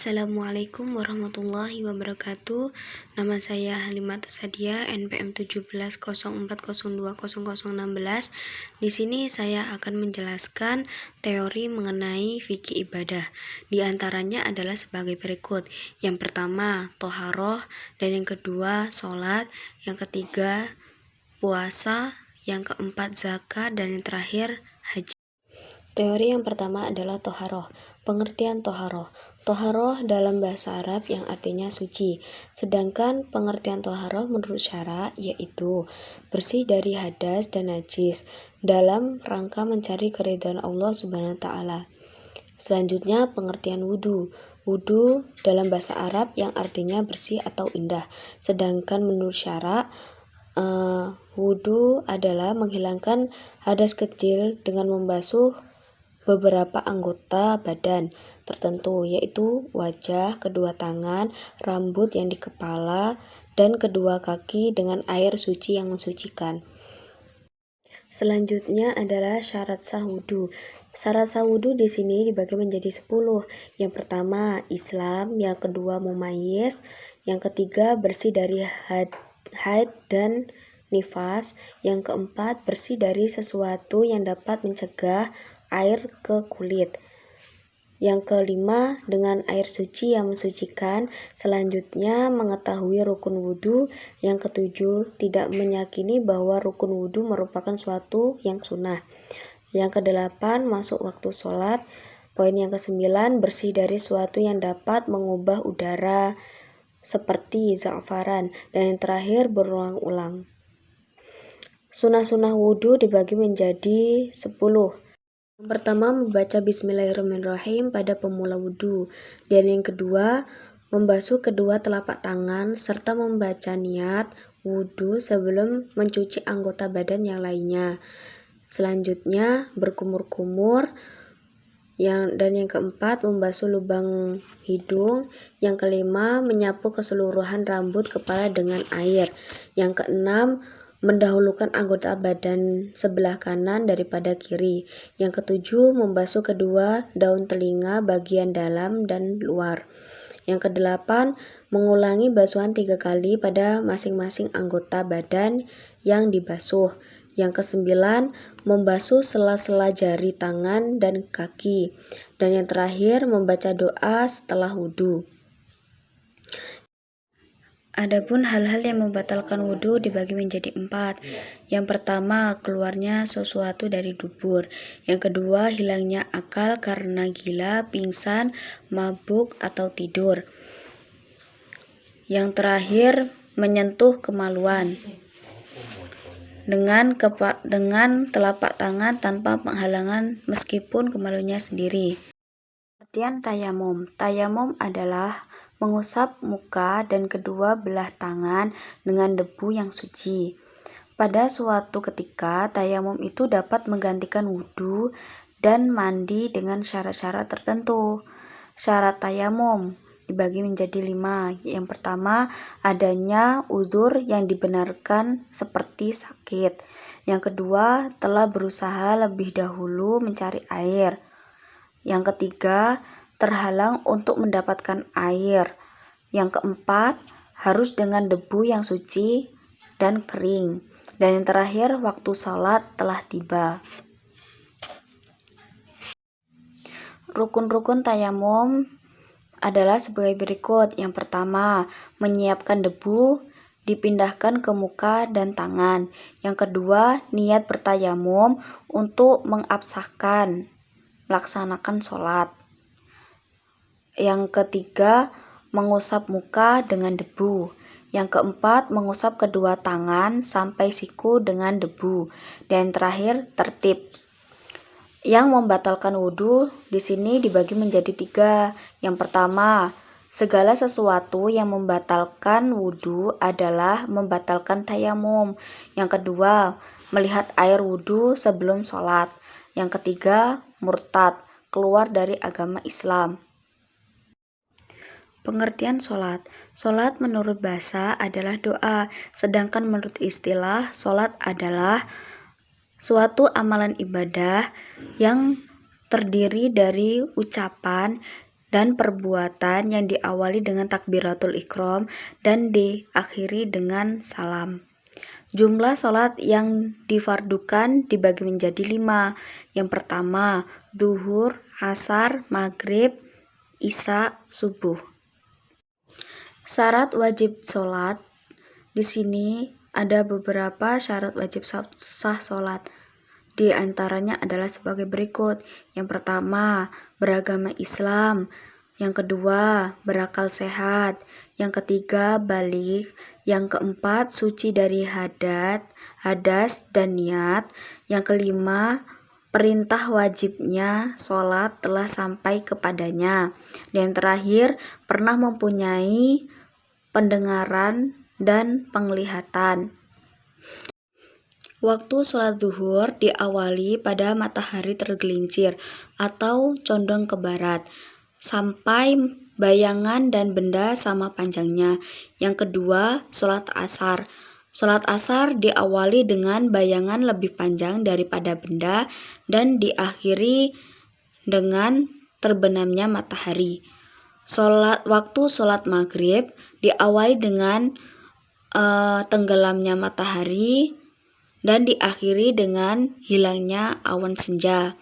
Assalamualaikum warahmatullahi wabarakatuh. Nama saya Halimatus Sadia, NPM 1704020016. Di sini saya akan menjelaskan teori mengenai fikih ibadah. Di antaranya adalah sebagai berikut. Yang pertama, toharoh, dan yang kedua, sholat, yang ketiga, puasa, yang keempat, zakat, dan yang terakhir, haji. Teori yang pertama adalah toharoh. Pengertian toharoh. Toharoh dalam bahasa Arab yang artinya suci. Sedangkan pengertian toharoh menurut syara yaitu bersih dari hadas dan najis dalam rangka mencari keridhaan Allah Subhanahu wa taala. Selanjutnya pengertian wudu. Wudu dalam bahasa Arab yang artinya bersih atau indah. Sedangkan menurut syara wudu adalah menghilangkan hadas kecil dengan membasuh beberapa anggota badan tertentu, yaitu wajah, kedua tangan, rambut yang di kepala, dan kedua kaki dengan air suci yang mensucikan. Selanjutnya adalah syarat sah wudu. Syarat sah wudu di sini dibagi menjadi 10. Yang pertama Islam, yang kedua mumayyiz, yang ketiga bersih dari haid dan nifas, yang keempat bersih dari sesuatu yang dapat mencegah air ke kulit, yang kelima dengan air suci yang mensucikan. Selanjutnya mengetahui rukun wudhu. Yang ketujuh tidak meyakini bahwa rukun wudhu merupakan suatu yang sunnah. Yang kedelapan masuk waktu sholat. Poin yang kesembilan bersih dari suatu yang dapat mengubah udara seperti za'faran. Dan yang terakhir berulang-ulang. Sunnah-sunnah wudhu dibagi menjadi 10. Yang pertama membaca bismillahirrahmanirrahim pada pemula wudhu, dan yang kedua membasuh kedua telapak tangan serta membaca niat wudhu sebelum mencuci anggota badan yang lainnya. Selanjutnya berkumur-kumur, dan yang keempat membasuh lubang hidung. Yang kelima menyapu keseluruhan rambut kepala dengan air. Yang keenam mendahulukan anggota badan sebelah kanan daripada kiri. Yang ketujuh membasuh kedua daun telinga bagian dalam dan luar. Yang kedelapan mengulangi basuhan 3 kali pada masing-masing anggota badan yang dibasuh. Yang kesembilan membasuh sela-sela jari tangan dan kaki. Dan yang terakhir membaca doa setelah wudhu. Adapun hal-hal yang membatalkan wudhu dibagi menjadi 4. Yang pertama, keluarnya sesuatu dari dubur. Yang kedua, hilangnya akal karena gila, pingsan, mabuk, atau tidur. Yang terakhir, menyentuh kemaluan dengan telapak tangan tanpa penghalangan meskipun kemaluannya sendiri. Pengertian tayamum. Tayamum adalah mengusap muka dan kedua belah tangan dengan debu yang suci. Pada suatu ketika, tayamum itu dapat menggantikan wudhu dan mandi dengan syarat-syarat tertentu. Syarat tayamum dibagi menjadi 5. Yang pertama, adanya uzur yang dibenarkan seperti sakit. Yang kedua, telah berusaha lebih dahulu mencari air. Yang ketiga, terhalang untuk mendapatkan air. Yang keempat, harus dengan debu yang suci dan kering. Dan yang terakhir, waktu sholat telah tiba. Rukun-rukun tayamum adalah sebagai berikut. Yang pertama, menyiapkan debu dipindahkan ke muka dan tangan. Yang kedua, niat bertayamum untuk mengabsahkan melaksanakan sholat. Yang ketiga, mengusap muka dengan debu. Yang keempat, mengusap kedua tangan sampai siku dengan debu. Dan terakhir, tertib. Yang membatalkan wudhu di sini dibagi menjadi 3. Yang pertama, segala sesuatu yang membatalkan wudhu adalah membatalkan tayamum. Yang kedua, melihat air wudhu sebelum sholat. Yang ketiga, murtad, keluar dari agama Islam. Pengertian sholat. Sholat menurut bahasa adalah doa, sedangkan menurut istilah, sholat adalah suatu amalan ibadah yang terdiri dari ucapan dan perbuatan yang diawali dengan takbiratul ihram dan diakhiri dengan salam. Jumlah sholat yang difardukan dibagi menjadi 5. Yang pertama, zuhur, asar, maghrib, isya, subuh. Syarat wajib sholat. Di sini ada beberapa syarat wajib sah sholat. Di antaranya adalah sebagai berikut. Yang pertama, beragama Islam. Yang kedua, berakal sehat. Yang ketiga, balik. Yang keempat, suci dari hadas dan niat. Yang kelima, perintah wajibnya sholat telah sampai kepadanya. Dan yang terakhir, pernah mempunyai pendengaran dan penglihatan. Waktu sholat zuhur diawali pada matahari tergelincir atau condong ke barat, sampai bayangan dan benda sama panjangnya. Yang kedua, sholat asar. Sholat asar diawali dengan bayangan lebih panjang daripada benda dan diakhiri dengan terbenamnya matahari. Waktu sholat maghrib diawali dengan tenggelamnya matahari dan diakhiri dengan hilangnya awan senja.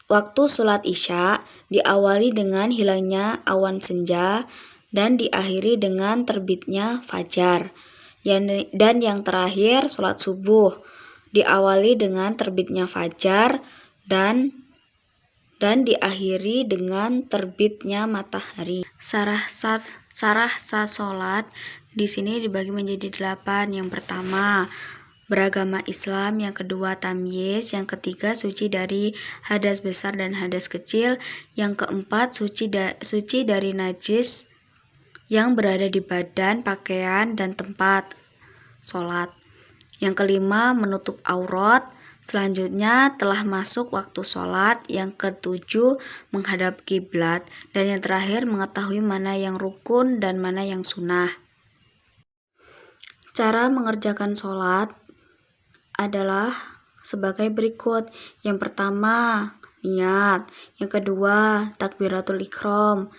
Waktu sholat isya diawali dengan hilangnya awan senja dan diakhiri dengan terbitnya fajar. Dan yang terakhir, sholat subuh diawali dengan terbitnya fajar dan diakhiri dengan terbitnya matahari. Sarah sah sholat di sini dibagi menjadi 8. Yang pertama, beragama Islam. Yang kedua, tamyiz. Yang ketiga, suci dari hadas besar dan hadas kecil. Yang keempat, suci dari najis yang berada di badan, pakaian, dan tempat sholat. Yang kelima, menutup aurat. Selanjutnya telah masuk waktu sholat. Yang ketujuh, menghadap kiblat. Dan yang terakhir, mengetahui mana yang rukun dan mana yang sunnah. Cara mengerjakan sholat adalah sebagai berikut. Yang pertama, niat. Yang kedua, takbiratul ihram.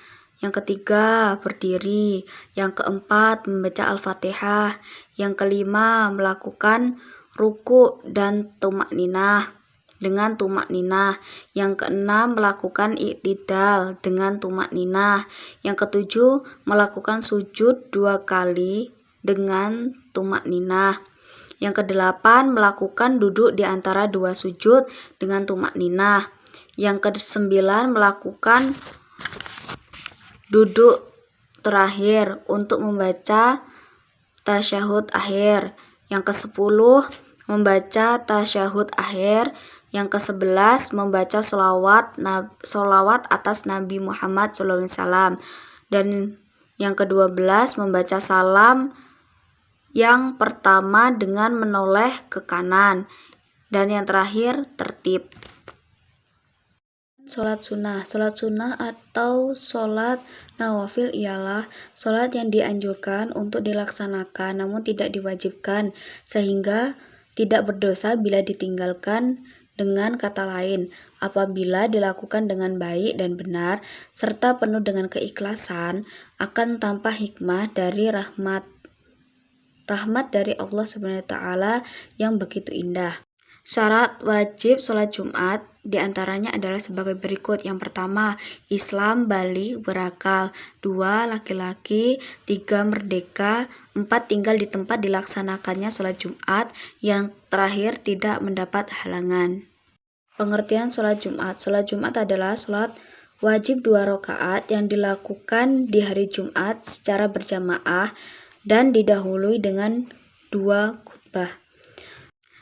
Yang ketiga, berdiri. Yang keempat, membaca Al-Fatihah. Yang kelima, melakukan ruku dan tumakninah dengan tumakninah. Yang keenam, melakukan i'tidal dengan tumakninah. Yang ketujuh, melakukan sujud 2 kali dengan tumakninah. Yang kedelapan, melakukan duduk di antara 2 sujud dengan tumakninah. Yang kesembilan, melakukan duduk terakhir untuk membaca tasyahud akhir. Yang ke-10, membaca tasyahud akhir. Yang ke-11, membaca sholawat atas Nabi Muhammad SAW. Dan yang ke-12, membaca salam yang pertama dengan menoleh ke kanan. Dan yang terakhir, tertib. Sholat sunnah. Sholat sunnah atau sholat nawafil ialah sholat yang dianjurkan untuk dilaksanakan namun tidak diwajibkan, sehingga tidak berdosa bila ditinggalkan. Dengan kata lain, apabila dilakukan dengan baik dan benar serta penuh dengan keikhlasan, akan tampak hikmah dari rahmat dari Allah SWT yang begitu indah. Syarat wajib sholat Jumat diantaranya adalah sebagai berikut. Yang pertama, Islam balik berakal. 2, laki-laki. 3, merdeka. 4, tinggal di tempat dilaksanakannya sholat Jumat. Yang terakhir, tidak mendapat halangan. Pengertian sholat Jumat. Sholat Jumat adalah sholat wajib 2 rakaat yang dilakukan di hari Jumat secara berjamaah dan didahului dengan 2 khutbah.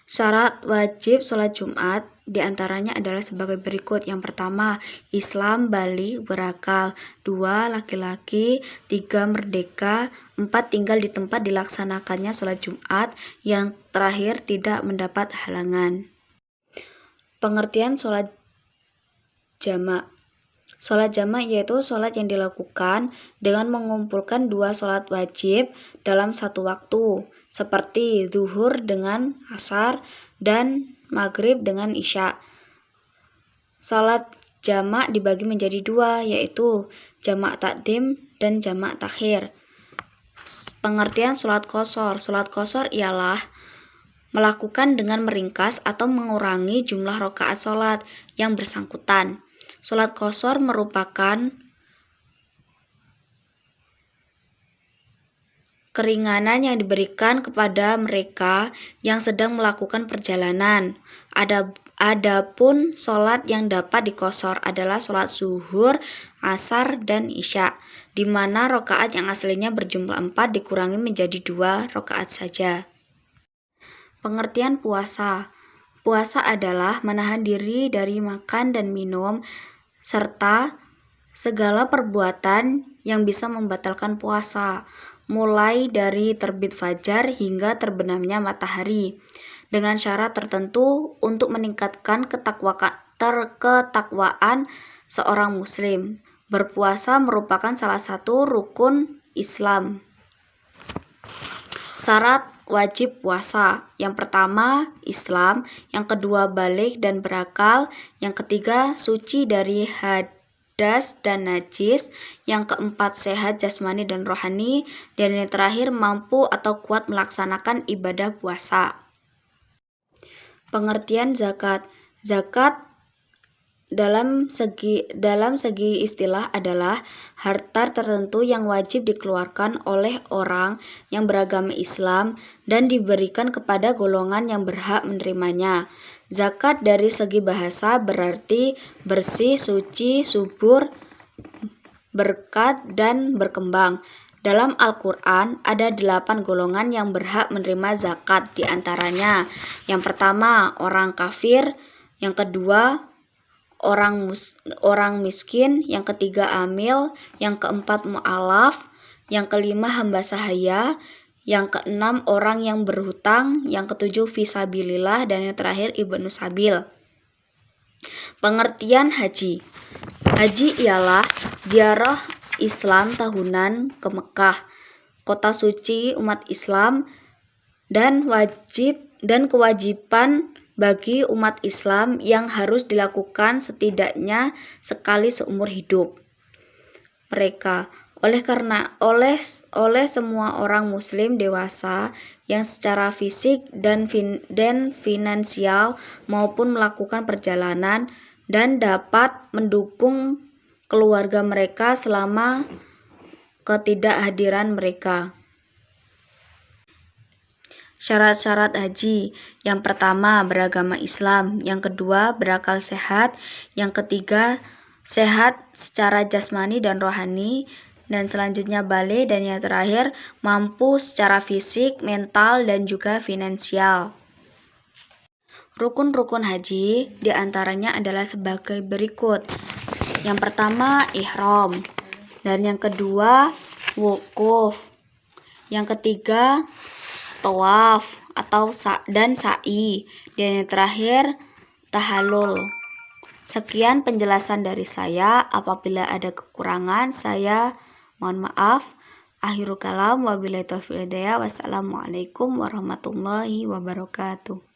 Syarat wajib sholat Jumat diantaranya adalah sebagai berikut. Yang pertama, Islam balik berakal. 2, laki-laki. 3, merdeka. 4, tinggal di tempat dilaksanakannya sholat Jumat. Yang terakhir, tidak mendapat halangan. Pengertian sholat jamak. Sholat jamak yaitu sholat yang dilakukan dengan mengumpulkan 2 sholat wajib dalam satu waktu, seperti zuhur dengan asar dan maghrib dengan isya. Sholat jamak dibagi menjadi dua, yaitu jamak takdim dan jamak takhir. Pengertian sholat qashar. Sholat qashar ialah melakukan dengan meringkas atau mengurangi jumlah rakaat sholat yang bersangkutan. Sholat qashar merupakan keringanan yang diberikan kepada mereka yang sedang melakukan perjalanan. Adapun sholat yang dapat diqashar adalah sholat zuhur, asar, dan isya, di mana rakaat yang aslinya berjumlah 4 dikurangi menjadi 2 rakaat saja. Pengertian puasa. Puasa adalah menahan diri dari makan dan minum, serta segala perbuatan yang bisa membatalkan puasa, mulai dari terbit fajar hingga terbenamnya matahari, dengan syarat tertentu untuk meningkatkan ketakwaan seorang muslim. Berpuasa merupakan salah satu rukun Islam. Syarat wajib puasa. Yang pertama, Islam. Yang kedua, balik dan berakal. Yang ketiga, suci dari hadas dan najis. Yang keempat, sehat jasmani dan rohani. Dan yang terakhir, mampu atau kuat melaksanakan ibadah puasa. Pengertian zakat. Zakat dalam segi istilah adalah harta tertentu yang wajib dikeluarkan oleh orang yang beragama Islam dan diberikan kepada golongan yang berhak menerimanya. Zakat dari segi bahasa berarti bersih, suci, subur, berkat, dan berkembang. Dalam Al-Quran ada 8 golongan yang berhak menerima zakat, diantaranya yang pertama orang kafir, yang kedua orang miskin, yang ketiga amil, yang keempat mu'alaf, yang kelima hamba sahaya, yang keenam orang yang berhutang, yang ketujuh fisabilillah, dan yang terakhir ibnu sabil. Pengertian haji. Haji ialah ziarah Islam tahunan ke Mekah, kota suci umat Islam, dan kewajiban bagi umat Islam yang harus dilakukan setidaknya sekali seumur hidup mereka oleh semua orang muslim dewasa yang secara fisik dan finansial maupun melakukan perjalanan dan dapat mendukung keluarga mereka selama ketidakhadiran mereka. Syarat-syarat haji. Yang pertama, beragama Islam. Yang kedua, berakal sehat. Yang ketiga, sehat secara jasmani dan rohani. Dan selanjutnya balik. Dan yang terakhir, mampu secara fisik, mental, dan juga finansial. Rukun-rukun haji diantaranya adalah sebagai berikut. Yang pertama, ihram. Dan yang kedua, wukuf. Yang ketiga, tawaf atau sa'i, dan yang terakhir tahallul. Sekian penjelasan dari saya. Apabila ada kekurangan, saya mohon maaf. Akhirul kalam, wabillahi taufiq wal hidayah. Wassalamualaikum warahmatullahi wabarakatuh.